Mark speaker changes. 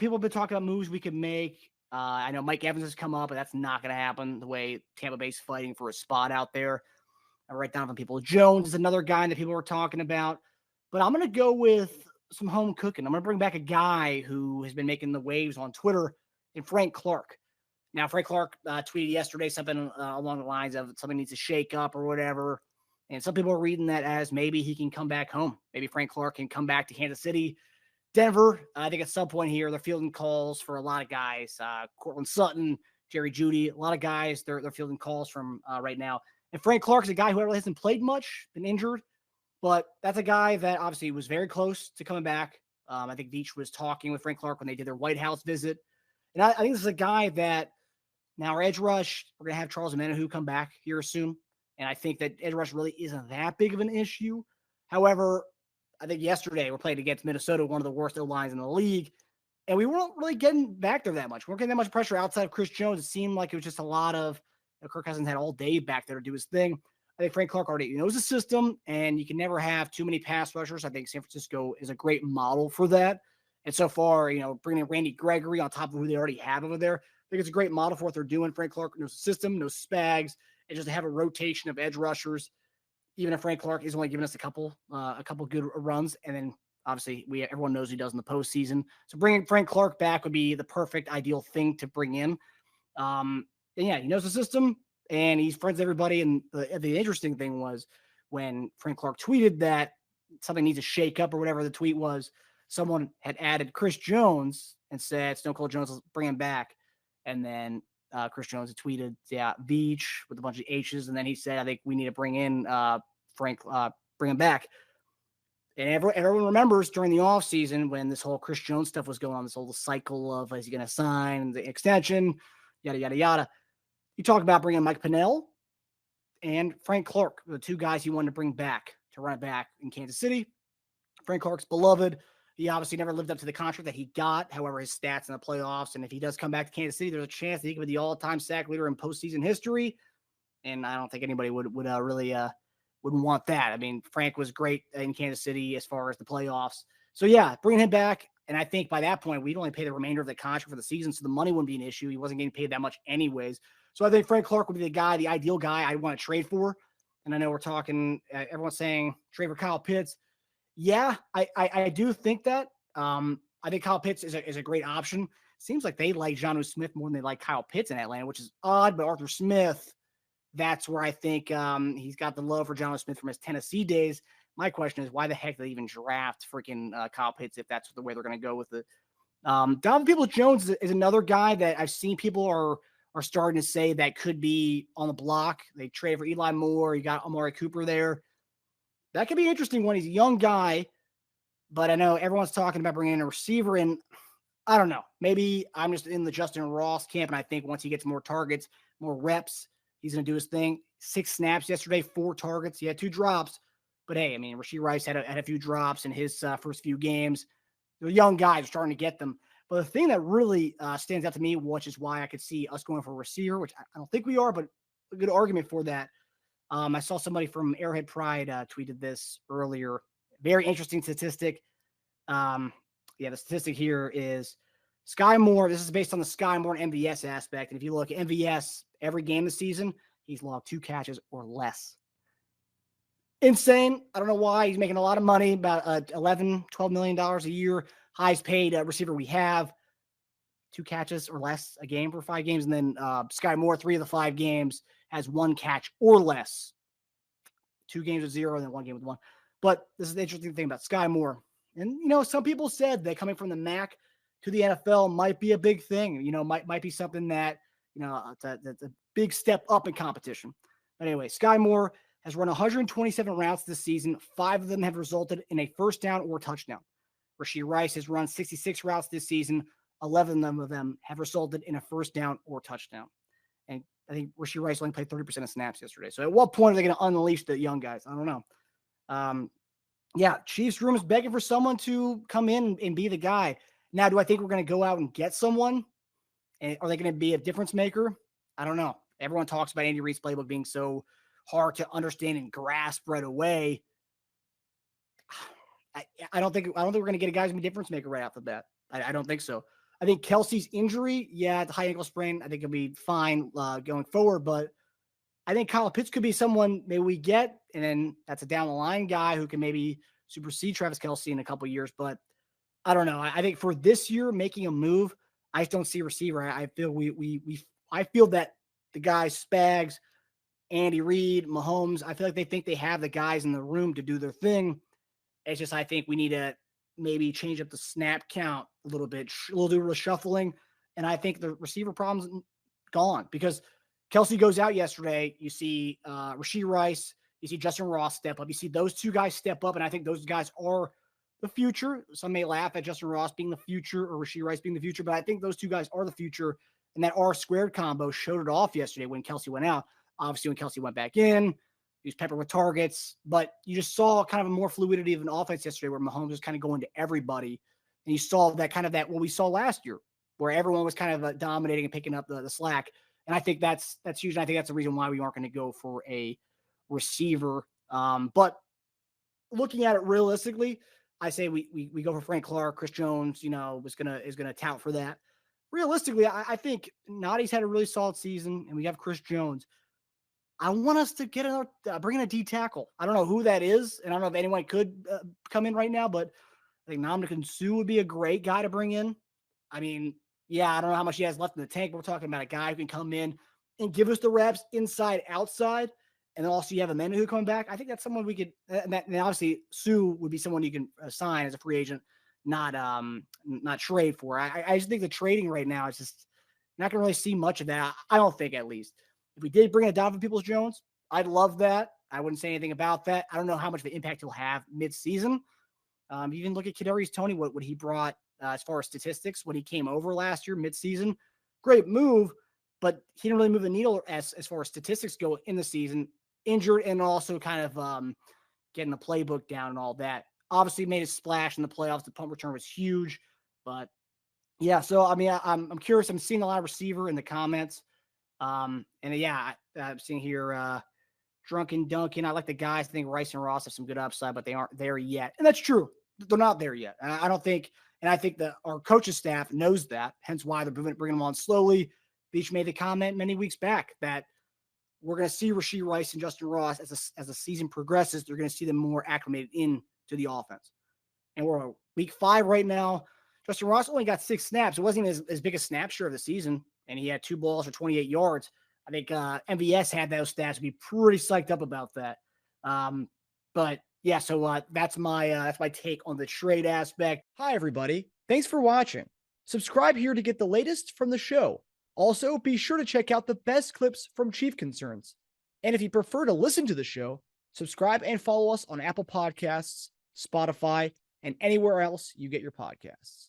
Speaker 1: people have been talking about moves we could make. I know Mike Evans has come up, but that's not going to happen the way Tampa Bay's fighting for a spot out there. I write down from people. Jones is another guy that people were talking about. But I'm going to go with some home cooking. I'm going to bring back a guy who has been making the waves on Twitter, and Frank Clark. Now, Frank Clark tweeted yesterday something along the lines of something needs to shake up or whatever. And some people are reading that as maybe he can come back home. Maybe Frank Clark can come back to Kansas City. Denver, I think at some point here, they're fielding calls for a lot of guys. Cortland Sutton, Jerry Jeudy, a lot of guys they're fielding calls from right now. And Frank Clark is a guy who really hasn't played much, been injured. But that's a guy that obviously was very close to coming back. I think Veach was talking with Frank Clark when they did their White House visit. And I think this is a guy that now our edge rush, we're going to have Charles Omenihu come back here soon. And I think that edge rush really isn't that big of an issue. However, I think yesterday we're playing against Minnesota, one of the worst O-lines in the league. And we weren't really getting back there that much. We weren't getting that much pressure outside of Chris Jones. It seemed like it was just a lot of Kirk Cousins had all day back there to do his thing. I think Frank Clark already knows the system, and you can never have too many pass rushers. I think San Francisco is a great model for that. And so far, bringing in Randy Gregory on top of who they already have over there, I think it's a great model for what they're doing. Frank Clark knows the system, knows Spags, and just to have a rotation of edge rushers, even if Frank Clark is only giving us a couple good runs. And then obviously everyone knows he does in the postseason. So bringing Frank Clark back would be the perfect ideal thing to bring in. And yeah, he knows the system. And he's friends with everybody. And the interesting thing was when Frank Clark tweeted that something needs to shake up or whatever the tweet was, someone had added Chris Jones and said, Stone Cold Jones, let's bring him back. And then Chris Jones had tweeted, Veach with a bunch of H's. And then he said, I think we need to bring in Frank, bring him back. And everyone remembers during the offseason when this whole Chris Jones stuff was going on, this whole cycle of is he going to sign the extension, yada, yada, yada. You talk about bringing Mike Pennell and Frank Clark, the two guys he wanted to bring back to run it back in Kansas City. Frank Clark's beloved. He obviously never lived up to the contract that he got. However, his stats in the playoffs, and if he does come back to Kansas City, there's a chance that he could be the all-time sack leader in postseason history. And I don't think anybody would really wouldn't want that. I mean, Frank was great in Kansas City as far as the playoffs. So yeah, bringing him back. And I think by that point, we'd only pay the remainder of the contract for the season, so the money wouldn't be an issue. He wasn't getting paid that much anyways. So I think Frank Clark would be the ideal guy I'd want to trade for. And I know we're talking, everyone's saying trade for Kyle Pitts. Yeah, I do think that. I think Kyle Pitts is a great option. Seems like they like Jonnu Smith more than they like Kyle Pitts in Atlanta, which is odd. But Arthur Smith, that's where I think he's got the love for Jonnu Smith from his Tennessee days. My question is, why the heck did they even draft freaking Kyle Pitts if that's the way they're going to go with it? Donovan Peoples-Jones is another guy that I've seen people are starting to say that could be on the block. They trade for Eli Moore. You got Amari Cooper there. That could be interesting when he's a young guy, but I know everyone's talking about bringing in a receiver, and I don't know. Maybe I'm just in the Justin Ross camp, and I think once he gets more targets, more reps, he's going to do his thing. 6 snaps yesterday, 4 targets. He had 2 drops, but hey, I mean, Rashee Rice had a few drops in his first few games. The young guys are starting to get them. But the thing that really stands out to me, which is why I could see us going for a receiver, which I don't think we are, but a good argument for that. I saw somebody from Airhead Pride tweeted this earlier. Very interesting statistic. The statistic here is Sky Moore. This is based on the Sky Moore and MVS aspect. And if you look at MVS, every game this season, he's logged 2 catches or less. Insane. I don't know why. He's making a lot of money, about $11, $12 million a year. Highest paid receiver we have. 2 catches or less a game for 5 games. And then Sky Moore, 3 of the 5 games, has 1 catch or less. 2 games with 0 and then 1 game with 1. But this is the interesting thing about Sky Moore. And, some people said that coming from the MAC to the NFL might be a big thing. Might be something that, that's a big step up in competition. But anyway, Sky Moore has run 127 routes this season. 5 of them have resulted in a first down or touchdown. Rashee Rice has run 66 routes this season. 11 of them have resulted in a first down or touchdown. And I think Rashee Rice only played 30% of snaps yesterday. So at what point are they going to unleash the young guys? I don't know. Chiefs room is begging for someone to come in and be the guy. Now, do I think we're going to go out and get someone? And are they going to be a difference maker? I don't know. Everyone talks about Andy Reid's playbook being so hard to understand and grasp right away. I don't think we're going to get a guy who's a difference maker right off the bat. I don't think so. I think Kelsey's injury, it's a high ankle sprain. I think he'll be fine going forward, but I think Kyle Pitts could be someone maybe we get, and then that's a down the line guy who can maybe supersede Travis Kelce in a couple of years. But I don't know. I think for this year, making a move, I just don't see a receiver. I feel I feel that the guys Spags, Andy Reid, Mahomes, I feel like they think they have the guys in the room to do their thing. It's just I think we need to maybe change up the snap count a little bit, a little bit of shuffling, and I think the receiver problem's gone because Kelsey goes out yesterday. You see Rashee Rice, you see Justin Ross step up. You see those two guys step up, and I think those guys are the future. Some may laugh at Justin Ross being the future or Rashee Rice being the future, but I think those two guys are the future. And that R squared combo showed it off yesterday when Kelsey went out. Obviously, when Kelsey went back in, he was peppered with targets, but you just saw kind of a more fluidity of an offense yesterday where Mahomes was kind of going to everybody. And you saw that kind of that what we saw last year, where everyone was kind of dominating and picking up the slack. And I think that's huge. And I think that's the reason why we aren't going to go for a receiver. But looking at it realistically, I say we go for Frank Clark. Chris Jones, is gonna tout for that. Realistically, I think Nadi's had a really solid season, and we have Chris Jones. I want us to get bring in a D tackle. I don't know who that is, and I don't know if anyone could come in right now, but I think Ndamukong Suh would be a great guy to bring in. I mean, I don't know how much he has left in the tank. We're talking about a guy who can come in and give us the reps inside, outside, and then also you have Amenu who coming back. I think that's someone we could. And obviously Suh would be someone you can sign as a free agent, not trade for. I just think the trading right now is just not going to really see much of that. I don't think, at least. If we did bring in Donovan Peoples-Jones, I'd love that. I wouldn't say anything about that. I don't know how much of an impact he'll have mid-season. Even look at Kadarius Toney, what he brought as far as statistics when he came over last year mid-season. Great move, but he didn't really move the needle as far as statistics go in the season. Injured and also kind of getting the playbook down and all that. Obviously made a splash in the playoffs. The punt return was huge, but so I mean, I'm curious. I'm seeing a lot of receiver in the comments. I'm seeing here Drunken Duncan. I like the guys. I think Rice and Ross have some good upside, but they aren't there yet. And that's true. They're not there yet. And I don't think, and I think that our coaching staff knows that, hence why they're bringing them on slowly. Beach made the comment many weeks back that we're going to see Rashee Rice and Justin Ross as the season progresses. They're going to see them more acclimated into the offense. And we're week 5 right now. Justin Ross only got 6 snaps. It wasn't even as big a snap share of the season, and he had 2 balls for 28 yards. I think MVS had those stats. Be pretty psyched up about that. So that's my take on the trade aspect. Hi, everybody. Thanks for watching. Subscribe here to get the latest from the show. Also, be sure to check out the best clips from Chief Concerns. And if you prefer to listen to the show, subscribe and follow us on Apple Podcasts, Spotify, and anywhere else you get your podcasts.